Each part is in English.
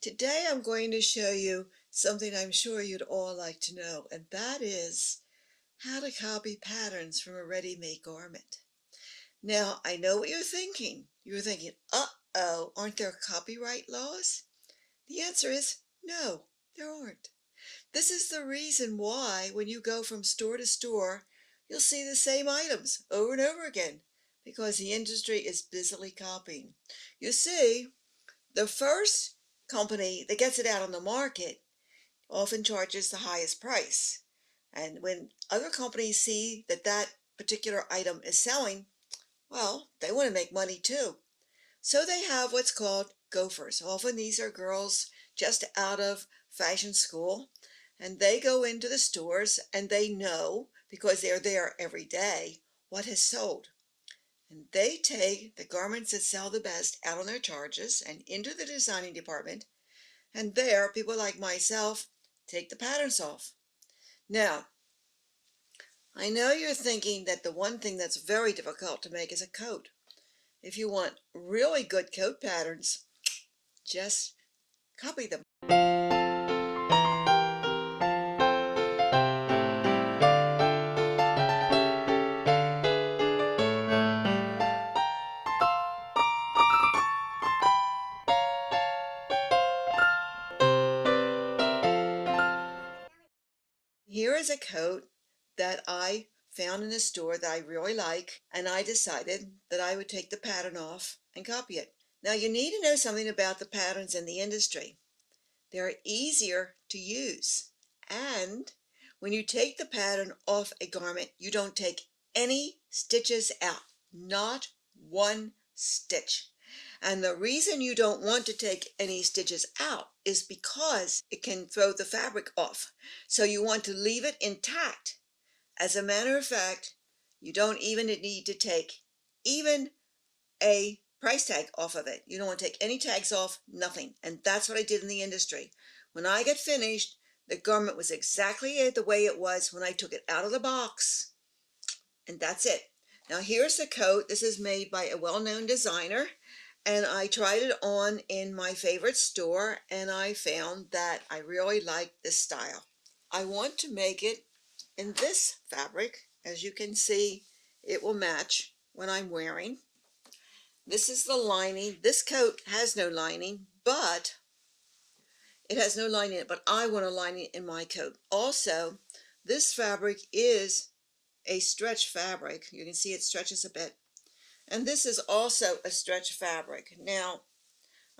Today I'm going to show you something I'm sure you'd all like to know, and that is how to copy patterns from a ready-made garment. Now, I know what you're thinking. You're thinking, uh-oh, aren't there copyright laws? The answer is no, there aren't. This is the reason why when you go from store to store, you'll see the same items over and over again, because the industry is busily copying. You see, the first company that gets it out on the market often charges the highest price. And when other companies see that that particular item is selling, well, they want to make money too. So they have what's called gophers. Often these are girls just out of fashion school, and they go into the stores and they know, because they're there every day, what has sold. And they take the garments that sell the best out on their charges and into the designing department, and there people like myself take the patterns off. Now, I know you're thinking that the one thing that's very difficult to make is a coat. If you want really good coat patterns, just copy them. Here is a coat that I found in a store that I really like, and I decided that I would take the pattern off and copy it. Now, you need to know something about the patterns in the industry. They're easier to use, and when you take the pattern off a garment, you don't take any stitches out, not one stitch. And the reason you don't want to take any stitches out is because it can throw the fabric off. So you want to leave it intact. As a matter of fact, you don't even need to take even a price tag off of it. You don't want to take any tags off, nothing. And that's what I did in the industry. When I got finished, the garment was exactly the way it was when I took it out of the box. And that's it. Now here's the coat. This is made by a well-known designer, and I tried it on in my favorite store, and I found that I really liked this style. I want to make it in this fabric. As you can see, it will match when I'm wearing. This is the lining. This coat has no lining, but it has no lining in it, but I want a lining in my coat. Also, this fabric is a stretch fabric. You can see it stretches a bit. And this is also a stretch fabric. Now,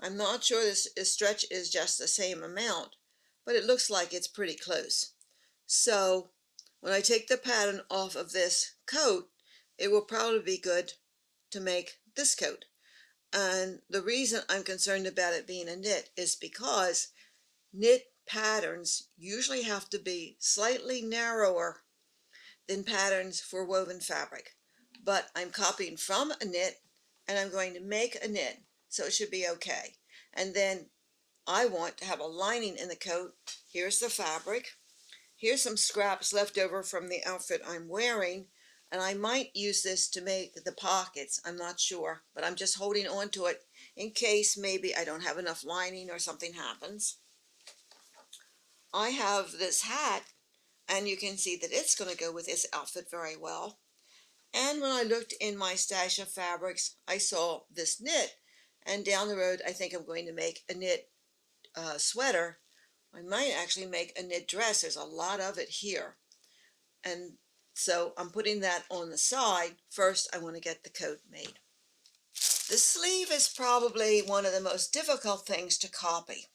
I'm not sure this stretch is just the same amount, but it looks like it's pretty close. So when I take the pattern off of this coat, it will probably be good to make this coat. And the reason I'm concerned about it being a knit is because knit patterns usually have to be slightly narrower than patterns for woven fabric. But I'm copying from a knit, and I'm going to make a knit, so it should be okay. And then I want to have a lining in the coat. Here's the fabric. Here's some scraps left over from the outfit I'm wearing, and I might use this to make the pockets. I'm not sure, but I'm just holding on to it in case maybe I don't have enough lining or something happens. I have this hat, and you can see that it's going to go with this outfit very well. And when I looked in my stash of fabrics, I saw this knit, and down the road I think I'm going to make a knit sweater. I might actually make a knit dress. There's a lot of it here, and so I'm putting that on the side. First, I want to get the coat made. The sleeve is probably one of the most difficult things to copy.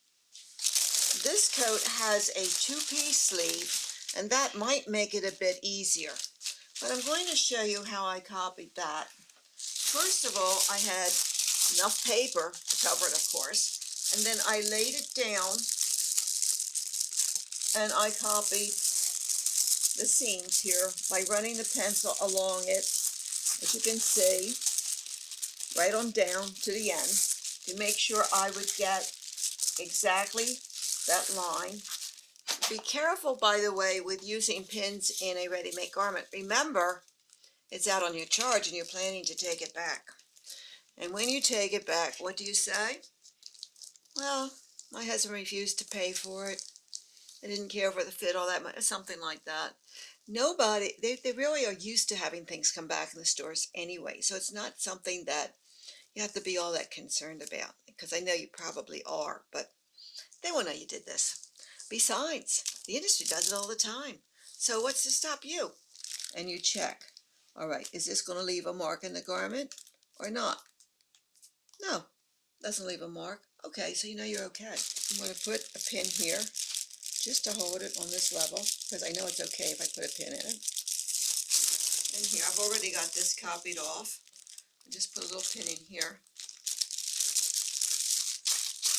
This coat has a two-piece sleeve, and that might make it a bit easier. But I'm going to show you how I copied that. First of all, I had enough paper to cover it, of course, and then I laid it down and I copied the seams here by running the pencil along it, as you can see, right on down to the end, to make sure I would get exactly that line. Be careful, by the way, with using pins in a ready-made garment. Remember, it's out on your charge and you're planning to take it back. And when you take it back, what do you say? Well, My husband refused to pay for it. They didn't care for the fit all that much, something like that. Nobody, they really are used to having things come back in the stores anyway. So it's not something that you have to be all that concerned about, because I know you probably are, but they won't know you did this. Besides, the industry does it all the time. So what's to stop you? And you check. All right, is this going to leave a mark in the garment or not? No, doesn't leave a mark. Okay, so you know you're okay. I'm going to put a pin here just to hold it on this level, because I know it's okay if I put a pin in it. And here, I've already got this copied off. I just put a little pin in here.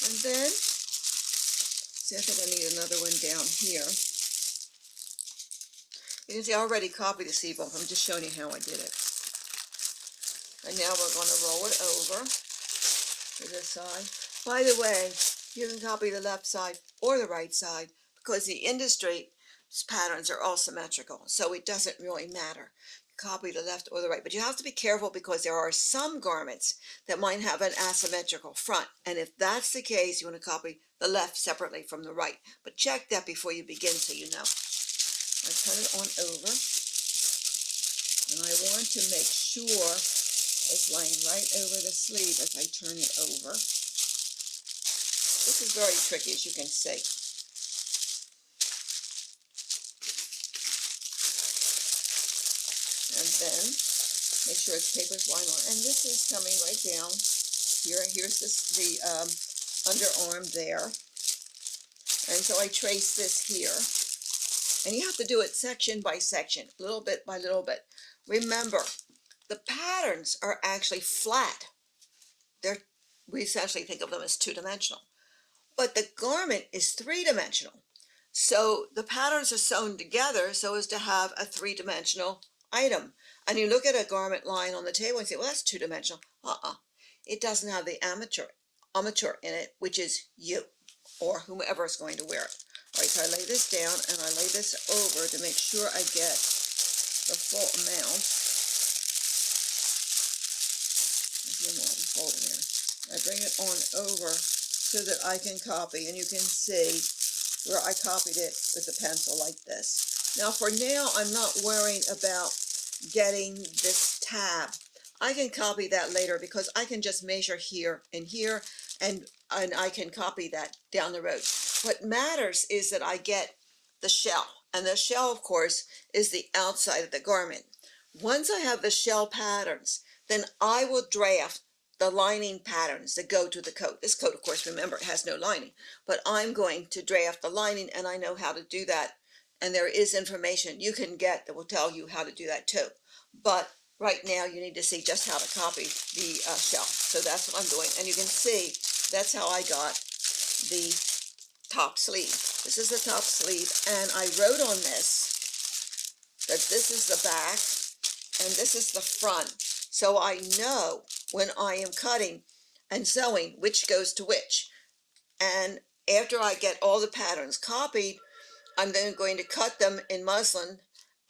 And then, see, I think I need another one down here. You can see I already copied the sleeve off. I'm just showing you how I did it. And now we're going to roll it over to this side. By the way, you can copy the left side or the right side, because the industry patterns are all symmetrical, so it doesn't really matter. Copy the left or the right, but you have to be careful because there are some garments that might have an asymmetrical front, and if that's the case, you want to copy the left separately from the right. But check that before you begin so you know. I turn it on over, and I want to make sure it's laying right over the sleeve as I turn it over. This is very tricky, as you can see. And then make sure it's paper's lying on. And this is coming right down here. Here's the underarm there. And so I trace this here. And you have to do it section by section, little bit by little bit. Remember, the patterns are actually flat. We essentially think of them as two-dimensional. But the garment is three-dimensional. So the patterns are sewn together so as to have a three-dimensional item. And you look at a garment lying on the table and say, well, that's two-dimensional. It doesn't have the armature in it, which is you or whomever is going to wear it. All right, so I lay this down and I lay this over to make sure I get the full amount. There's more fold in there. I bring it on over so that I can copy, and you can see where I copied it with a pencil like this. Now for now, I'm not worrying about getting this tab. I can copy that later because I can just measure here and here, and I can copy that down the road. What matters is that I get the shell, and the shell, of course, is the outside of the garment. Once I have the shell patterns, then I will draft the lining patterns that go to the coat. This coat, of course, remember, it has no lining, but I'm going to draft the lining, and I know how to do that. And there is information you can get that will tell you how to do that too. But right now you need to see just how to copy the shell. So that's what I'm doing. And you can see that's how I got the top sleeve. This is the top sleeve, and I wrote on this that this is the back and this is the front. So I know when I am cutting and sewing which goes to which. And after I get all the patterns copied, I'm then going to cut them in muslin,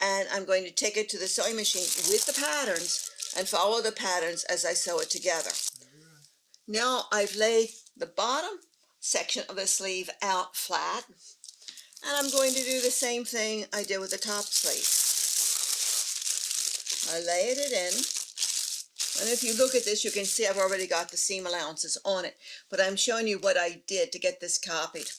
and I'm going to take it to the sewing machine with the patterns and follow the patterns as I sew it together. Now I've laid the bottom section of the sleeve out flat, and I'm going to do the same thing I did with the top sleeve. I laid it in, and if you look at this, you can see I've already got the seam allowances on it, but I'm showing you what I did to get this copied.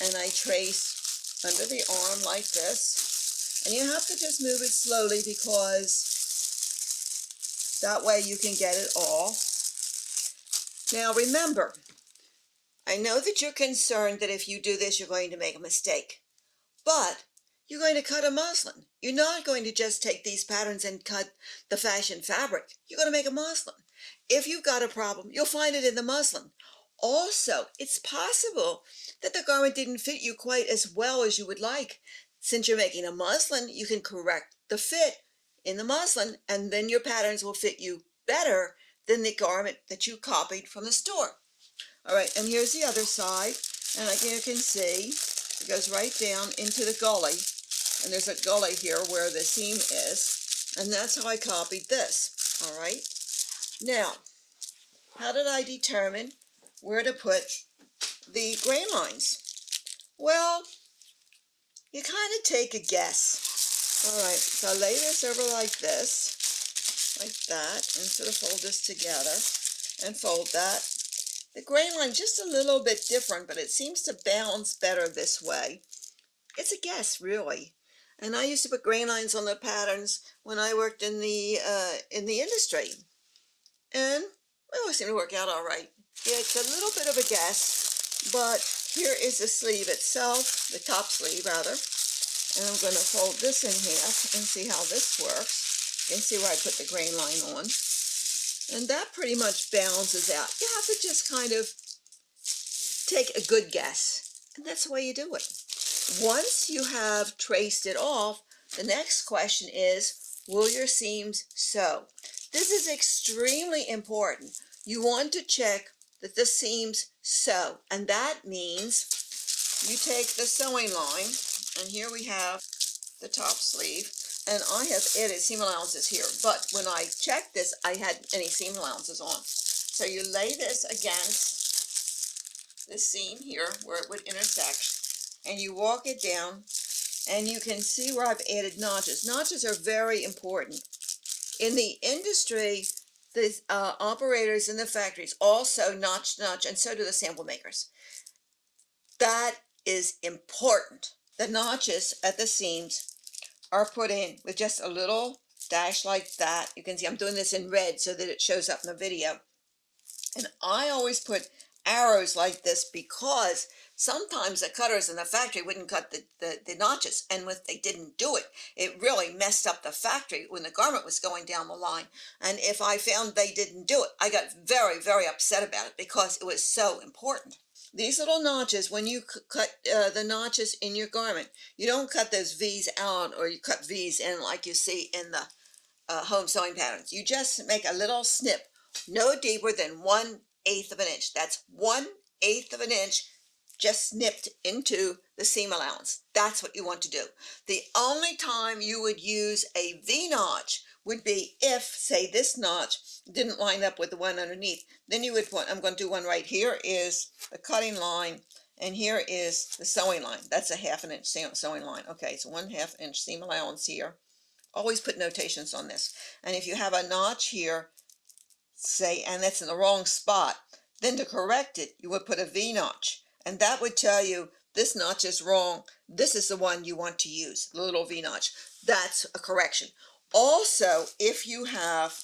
And I trace under the arm like this, and you have to just move it slowly because that way you can get it all. Now remember, I know that you're concerned that if you do this you're going to make a mistake, but you're going to cut a muslin. You're not going to just take these patterns and cut the fashion fabric. You're going to make a muslin. If you've got a problem, you'll find it in the muslin. Also, it's possible that the garment didn't fit you quite as well as you would like. Since you're making a muslin, you can correct the fit in the muslin, and then your patterns will fit you better than the garment that you copied from the store. All right, and here's the other side, and like you can see, it goes right down into the gully, and there's a gully here where the seam is, and that's how I copied this. All right, now, how did I determine where to put the grain lines? Well, you kind of take a guess. All right, so I lay this over like this, like that, and sort of fold this together and fold that. The grain line just a little bit different, but it seems to balance better this way. It's a guess, really. And I used to put grain lines on the patterns when I worked in the industry, and it always seemed to work out all right. It's a little bit of a guess, but here is the sleeve itself, the top sleeve rather. And I'm going to fold this in half and see how this works. You can see where I put the grain line on. And that pretty much balances out. You have to just kind of take a good guess. And that's the way you do it. Once you have traced it off, the next question is, will your seams sew? This is extremely important. You want to check that the seams sew. And that means you take the sewing line, and here we have the top sleeve, and I have added seam allowances here, but when I checked this, I had any seam allowances on. So you lay this against the seam here where it would intersect, and you walk it down, and you can see where I've added notches. Notches are very important. In the industry, the operators in the factories also notch, and so do the sample makers. That is important. The notches at the seams are put in with just a little dash like that. You can see I'm doing this in red so that it shows up in the video. And I always put arrows like this because sometimes the cutters in the factory wouldn't cut the notches, and if they didn't do it, it really messed up the factory when the garment was going down the line. And if I found they didn't do it, I got very, very upset about it because it was so important. These little notches, when you cut the notches in your garment, you don't cut those V's out or you cut V's in like you see in the home sewing patterns. You just make a little snip, no deeper than 1/8 of an inch. That's 1/8 of an inch just snipped into the seam allowance. That's what you want to do. The only time you would use a V-notch would be if, say, this notch didn't line up with the one underneath. Then you would put, I'm going to do one right here is the cutting line, and here is the sewing line. That's a 1/2 inch sewing line. Okay, so 1/2 inch seam allowance here. Always put notations on this. And if you have a notch here, say, and that's in the wrong spot, then to correct it, you would put a V-notch. And that would tell you this notch is wrong. This is the one you want to use, the little V-notch. That's a correction. Also, if you have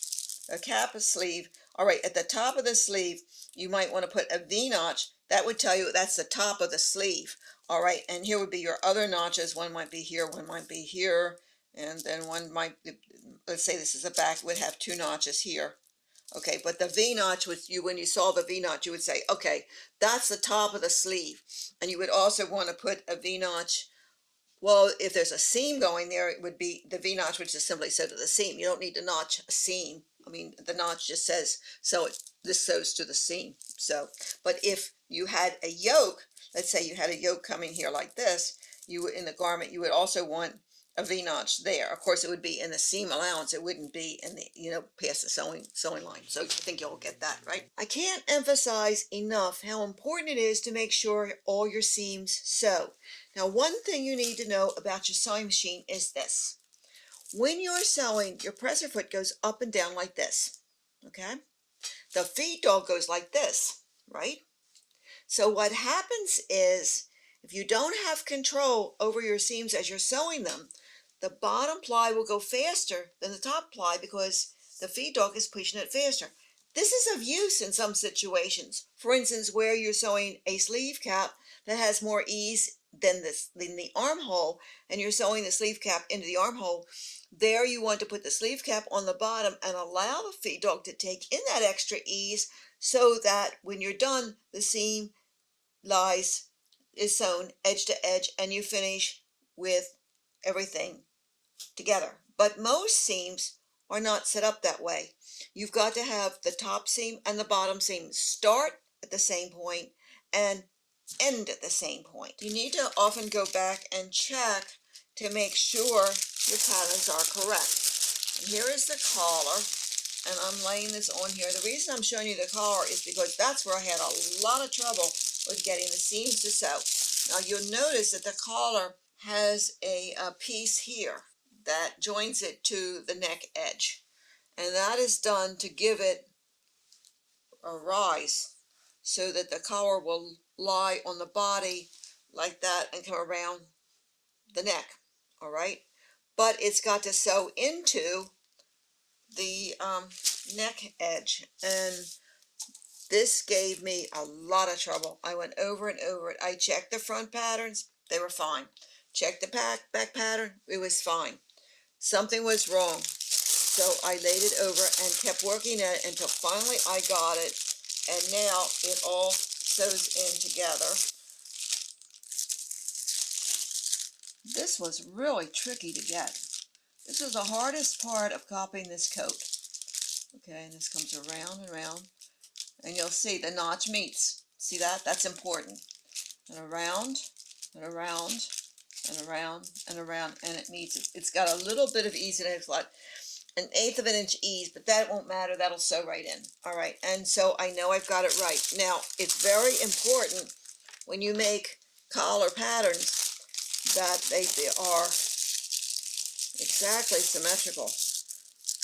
a cap sleeve, all right, at the top of the sleeve, you might want to put a V-notch. That would tell you that's the top of the sleeve. All right, and here would be your other notches. One might be here, one might be here, and then one might be, let's say this is a back, would have 2 notches here. Okay, but the V-notch, when you saw the V-notch, you would say, okay, that's the top of the sleeve. And you would also want to put a V-notch. Well, if there's a seam going there, it would be the V-notch, which is simply sew to the seam. You don't need to notch a seam. I mean, the notch just says, so this sews to the seam. So, but if you had a yoke, let's say you had a yoke coming here like this, you would, in the garment, you would also want a V-notch there. Of course, it would be in the seam allowance. It wouldn't be in the, past the sewing line. So I think you'll get that, right? I can't emphasize enough how important it is to make sure all your seams sew. Now, one thing you need to know about your sewing machine is this. When you're sewing, your presser foot goes up and down like this, okay? The feed dog goes like this, right? So what happens is, if you don't have control over your seams as you're sewing them, the bottom ply will go faster than the top ply because the feed dog is pushing it faster. This is of use in some situations. For instance, where you're sewing a sleeve cap that has more ease than the armhole, and you're sewing the sleeve cap into the armhole, there you want to put the sleeve cap on the bottom and allow the feed dog to take in that extra ease so that when you're done, the seam is sewn edge to edge and you finish with everything together. But most seams are not set up that way. You've got to have the top seam and the bottom seam start at the same point and end at the same point. You need to often go back and check to make sure your patterns are correct. And here is the collar, and I'm laying this on here. The reason I'm showing you the collar is because that's where I had a lot of trouble with getting the seams to sew. Now you'll notice that the collar has a piece here that joins it to the neck edge, and that is done to give it a rise so that the collar will lie on the body like that and come around the neck. All right, but it's got to sew into the neck edge, and this gave me a lot of trouble. I went over and over it. I checked the front patterns, they were fine. Checked the back pattern, it was fine. Something was wrong. So I laid it over and kept working at it until finally I got it, and now it all sews in together. This was really tricky to get. This was the hardest part of copying this coat. Okay, and this comes around and around, and you'll see the notch meets. See that? That's important. And around, and around, and around, and around, and it meets. It's got a little bit of ease in it. It's like an 1/8 of an inch ease, but that won't matter. That'll sew right in. All right, and so I know I've got it right. Now, it's very important when you make collar patterns that they are exactly symmetrical.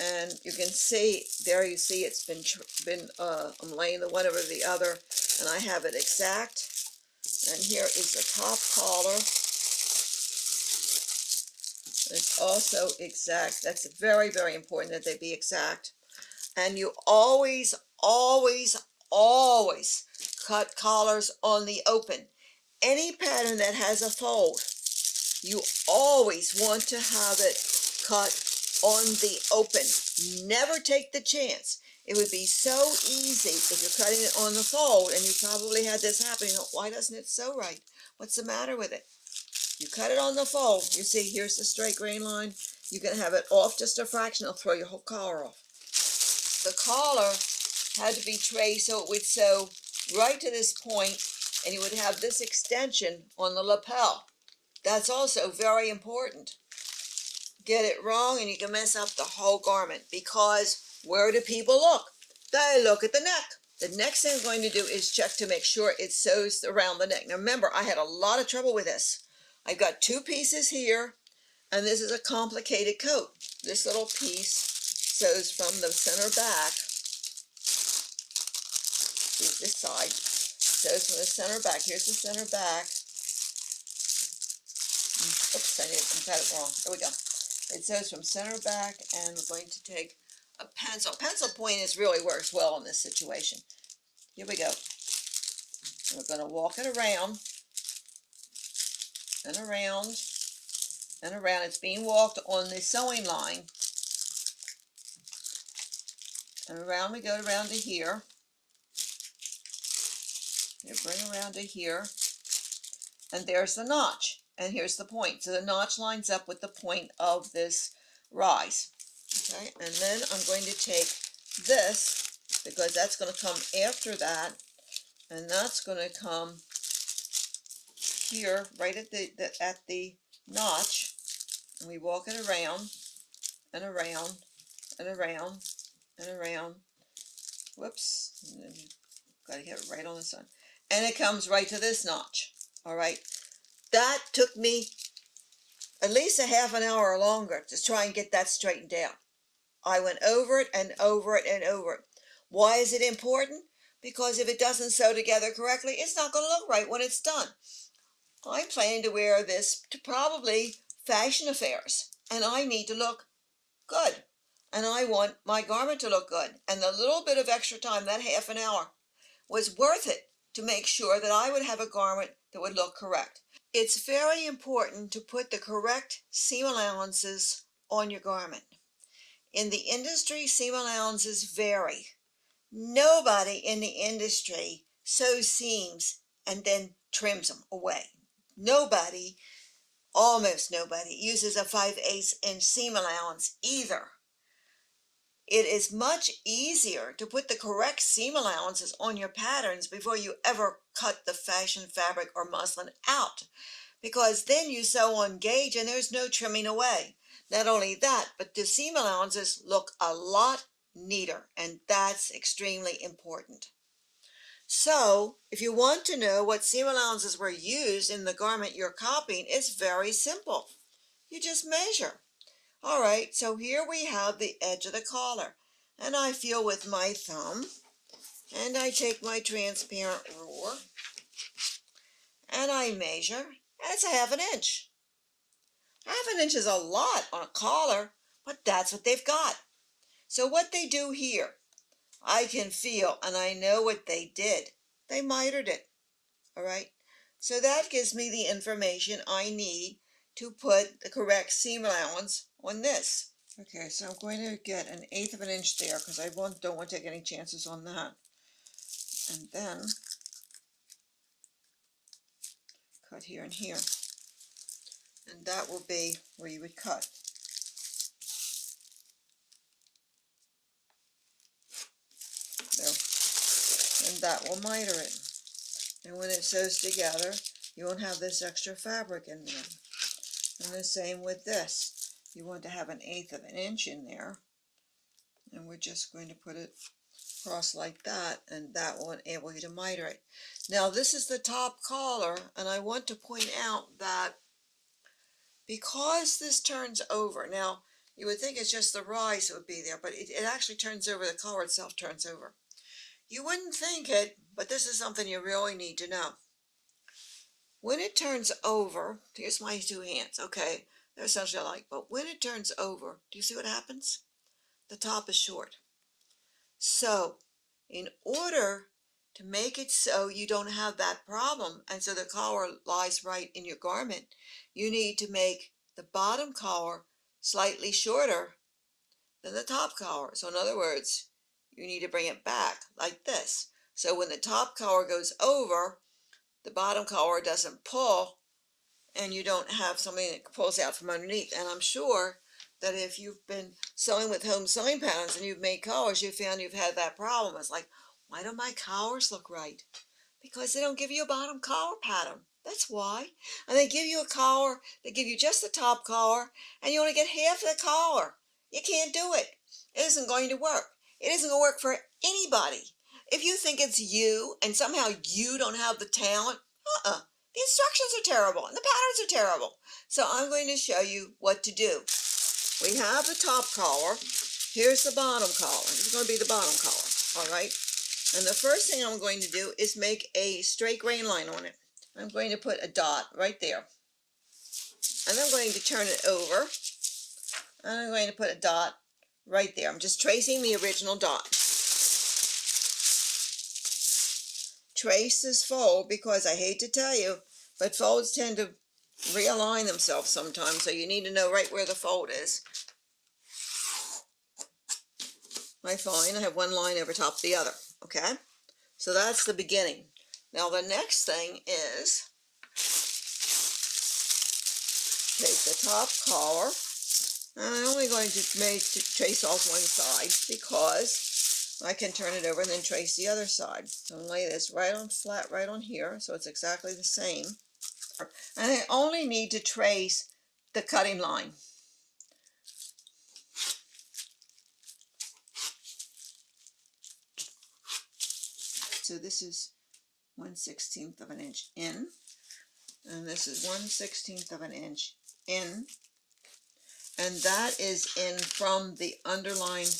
And you can see there, you see it's been I'm laying the one over the other, and I have it exact. And here is the top collar. It's also exact. That's very, very important that they be exact. And you always, always, always cut collars on the open. Any pattern that has a fold, you always want to have it cut on the open. Never take the chance. It would be so easy if you're cutting it on the fold, and you probably had this happen. You know, why doesn't it sew right? What's the matter with it? You cut it on the fold. You see, here's the straight grain line. You can have it off just a fraction. It'll throw your whole collar off. The collar had to be traced so it would sew right to this point, and you would have this extension on the lapel. That's also very important. Get it wrong and you can mess up the whole garment, because where do people look? They look at the neck. The next thing I'm going to do is check to make sure it sews around the neck. Now remember, I had a lot of trouble with this. I've got 2 pieces here, and this is a complicated coat. This little piece sews from the center back. Here's this side. Sews from the center back. Here's the center back. Oops, I got it wrong. There we go. It sews from center back, and we're going to take a pencil. Pencil point really works well in this situation. Here we go. And we're going to walk it around and around and around. It's being walked on the sewing line. And around we go around to here. Here, bring around to here. And there's the notch. And here's the point. So the notch lines up with the point of this rise. Okay, and then I'm going to take this, because that's going to come after that, and that's going to come here, right at the notch, and we walk it around and around and around and around. Whoops, got to get it right on this one, and it comes right to this notch. All right, that took me at least a half an hour or longer to try and get that straightened out. I went over it and over it and over it. Why is it important? Because if it doesn't sew together correctly, it's not going to look right when it's done. I'm planning to wear this to probably fashion affairs, and I need to look good. And I want my garment to look good. And the little bit of extra time, that half an hour, was worth it to make sure that I would have a garment that would look correct. It's very important to put the correct seam allowances on your garment. In the industry, seam allowances vary. Nobody in the industry sews seams and then trims them away. Nobody, almost nobody, uses a 5/8 inch seam allowance either. It is much easier to put the correct seam allowances on your patterns before you ever cut the fashion fabric or muslin out, because then you sew on gauge and there's no trimming away. Not only that, but the seam allowances look a lot neater, and that's extremely important. So if you want to know what seam allowances were used in the garment you're copying, it's very simple. You just measure. All right, so here we have the edge of the collar, and I feel with my thumb, and I take my transparent ruler, and I measure, and it's a half an inch. Half an inch is a lot on a collar, but that's what they've got. So what they do here, I can feel, and I know what they did. They mitered it, all right? So that gives me the information I need to put the correct seam allowance on this. Okay, so I'm going to get 1/8 of an inch there because I don't want to take any chances on that. And then cut here and here. And that will be where you would cut. There. And that will miter it. And when it sews together, you won't have this extra fabric in there. And the same with this. You want to have 1/8 of an inch in there. And we're just going to put it across like that, and that will enable you to miter it. Now this is the top collar, and I want to point out that because this turns over, now you would think it's just the rise that would be there, but it actually turns over, the collar itself turns over. You wouldn't think it, but this is something you really need to know. When it turns over, here's my two hands, okay, they're essentially alike, but when it turns over, do you see what happens? The top is short. So in order to make it so you don't have that problem, and so the collar lies right in your garment, you need to make the bottom collar slightly shorter than the top collar. So in other words, you need to bring it back like this. So when the top collar goes over, the bottom collar doesn't pull, and you don't have something that pulls out from underneath. And I'm sure that if you've been sewing with home sewing patterns and you've made collars, you found you've had that problem. It's like, why don't my collars look right? Because they don't give you a bottom collar pattern. That's why. And they give you a collar, they give you just the top collar, and you only get half the collar. You can't do it. It isn't going to work. It isn't going to work for anybody. If you think it's you and somehow you don't have the talent, the instructions are terrible and the patterns are terrible. So I'm going to show you what to do. We have the top collar. Here's the bottom collar. This is going to be the bottom collar, all right? And the first thing I'm going to do is make a straight grain line on it. I'm going to put a dot right there. And I'm going to turn it over. And I'm going to put a dot right there. I'm just tracing the original dot. Trace this fold because I hate to tell you, but folds tend to realign themselves sometimes, so you need to know right where the fold is. I find I have one line over top of the other, okay? So that's the beginning. Now the next thing is take the top collar, and I'm only going to trace off one side because I can turn it over and then trace the other side. So I'm lay this right on flat right on here, so it's exactly the same. And I only need to trace the cutting line. So this is 1/16 of an inch in, and this is 1/16 of an inch in, and that is in from the underline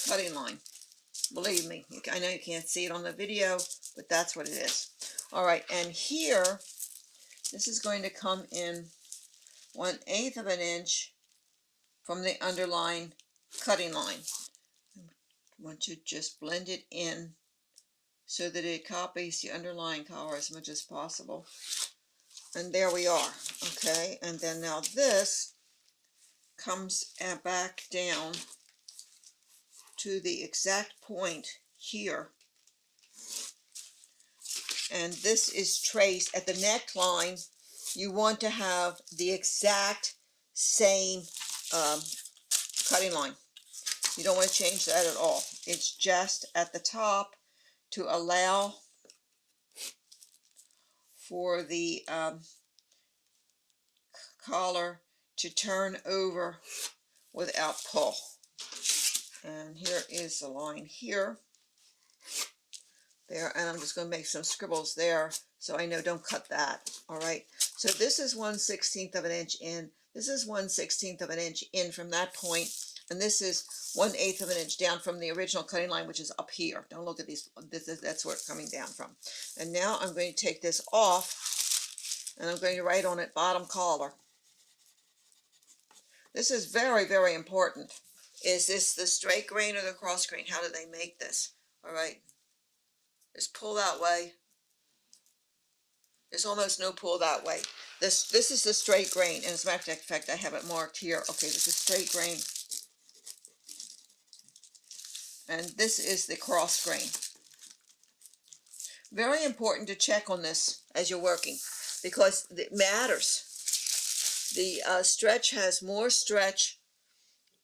cutting line. Believe me, I know you can't see it on the video, but that's what it is. All right, and here, this is going to come in 1/8 of an inch from the underline cutting line. I want to just blend it in so that it copies the underlying collar as much as possible. And there we are, okay? And then now this comes back down to the exact point here. And this is traced at the neckline. You want to have the exact same cutting line. You don't want to change that at all. It's just at the top to allow for the collar to turn over without pull. And here is the line here. there, and I'm just going to make some scribbles there so I know don't cut that. All right, so this is 1/16 of an inch in, this is 1/16 of an inch in from that point, and this is 1/8 of an inch down from the original cutting line, which is up here. Don't look at these, that's where it's coming down from. And now I'm going to take this off, and I'm going to write on it bottom collar. This is very, very important. Is this the straight grain or the cross grain? How do they make this? All right. Just pull that way. There's almost no pull that way. This is the straight grain, and as a matter of fact, I have it marked here. Okay, this is straight grain, and this is the cross grain. Very important to check on this as you're working, because it matters. The stretch has more stretch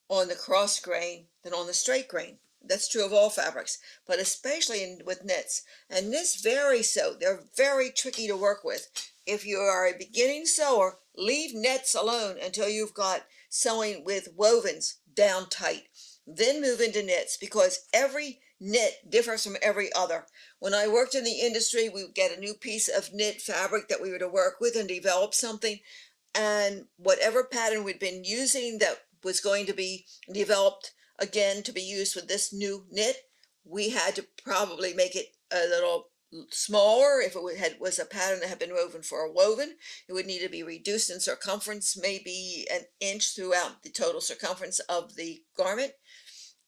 on the cross grain than on the straight grain. That's true of all fabrics, but especially with knits. And knits vary, so they're very tricky to work with. If you are a beginning sewer, leave knits alone until you've got sewing with wovens down tight. Then move into knits, because every knit differs from every other. When I worked in the industry, we would get a new piece of knit fabric that we were to work with and develop something. And whatever pattern we'd been using that was going to be developed again to be used with this new knit, we had to probably make it a little smaller. If it was a pattern that had been woven for a woven, it would need to be reduced in circumference, maybe an inch throughout the total circumference of the garment.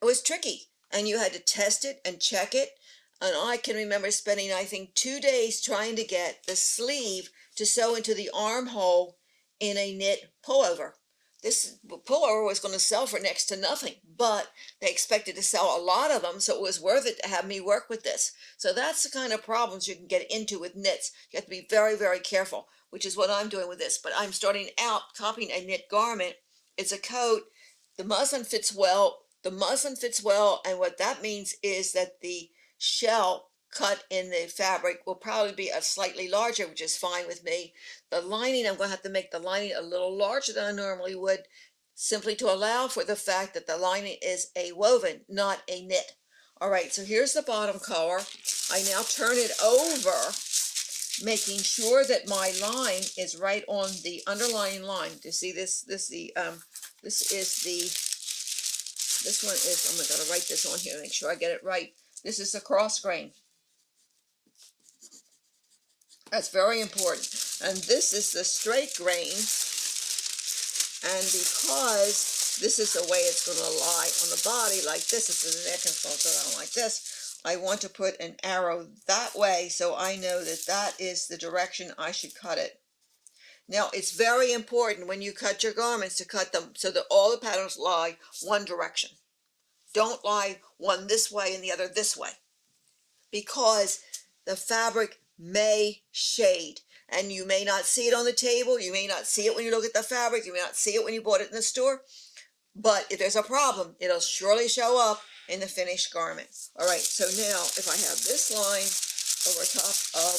It was tricky, and you had to test it and check it. And I can remember spending, I think, 2 days trying to get the sleeve to sew into the armhole in a knit pullover. This pullover was going to sell for next to nothing, but they expected to sell a lot of them, so it was worth it to have me work with this. So that's the kind of problems you can get into with knits. You have to be very, very careful, which is what I'm doing with this. But I'm starting out copying a knit garment. It's a coat. The muslin fits well. And what that means is that the shell cut in the fabric will probably be a slightly larger, which is fine with me. The lining, I'm going to have to make the lining a little larger than I normally would, simply to allow for the fact that the lining is a woven, not a knit. All right, so here's the bottom collar. I now turn it over, making sure that my line is right on the underlying line. Do you see this? This one is, I'm going to write this on here to make sure I get it right. This is the cross grain. That's very important. And this is the straight grain. And because this is the way it's going to lie on the body, like this, it's in the neck and folds around like this, I want to put an arrow that way so I know that that is the direction I should cut it. Now, it's very important when you cut your garments to cut them so that all the patterns lie one direction. Don't lie one this way and the other this way, because the fabric may shade, and you may not see it on the table, you may not see it when you look at the fabric, you may not see it when you bought it in the store, but if there's a problem, it'll surely show up in the finished garment. All right, so now if I have this line over top of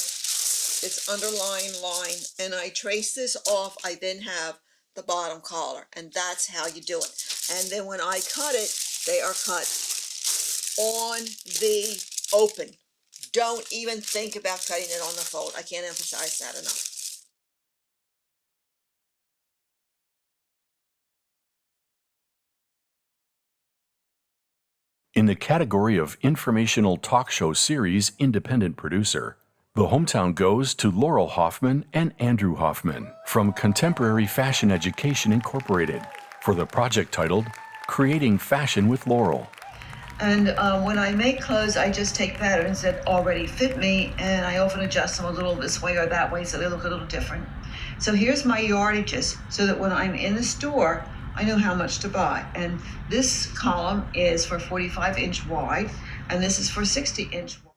its underlying line and I trace this off, I then have the bottom collar, and that's how you do it. And then when I cut it, they are cut on the open. Don't even think about cutting it on the fold. I can't emphasize that enough. In the category of Informational Talk Show Series Independent Producer, the hometown goes to Laurel Hoffman and Andrew Hoffman from Contemporary Fashion Education Incorporated for the project titled Creating Fashion with Laurel. And when I make clothes, I just take patterns that already fit me, and I often adjust them a little this way or that way so they look a little different. So here's my yardages, so that when I'm in the store, I know how much to buy. And this column is for 45-inch wide, and this is for 60-inch wide.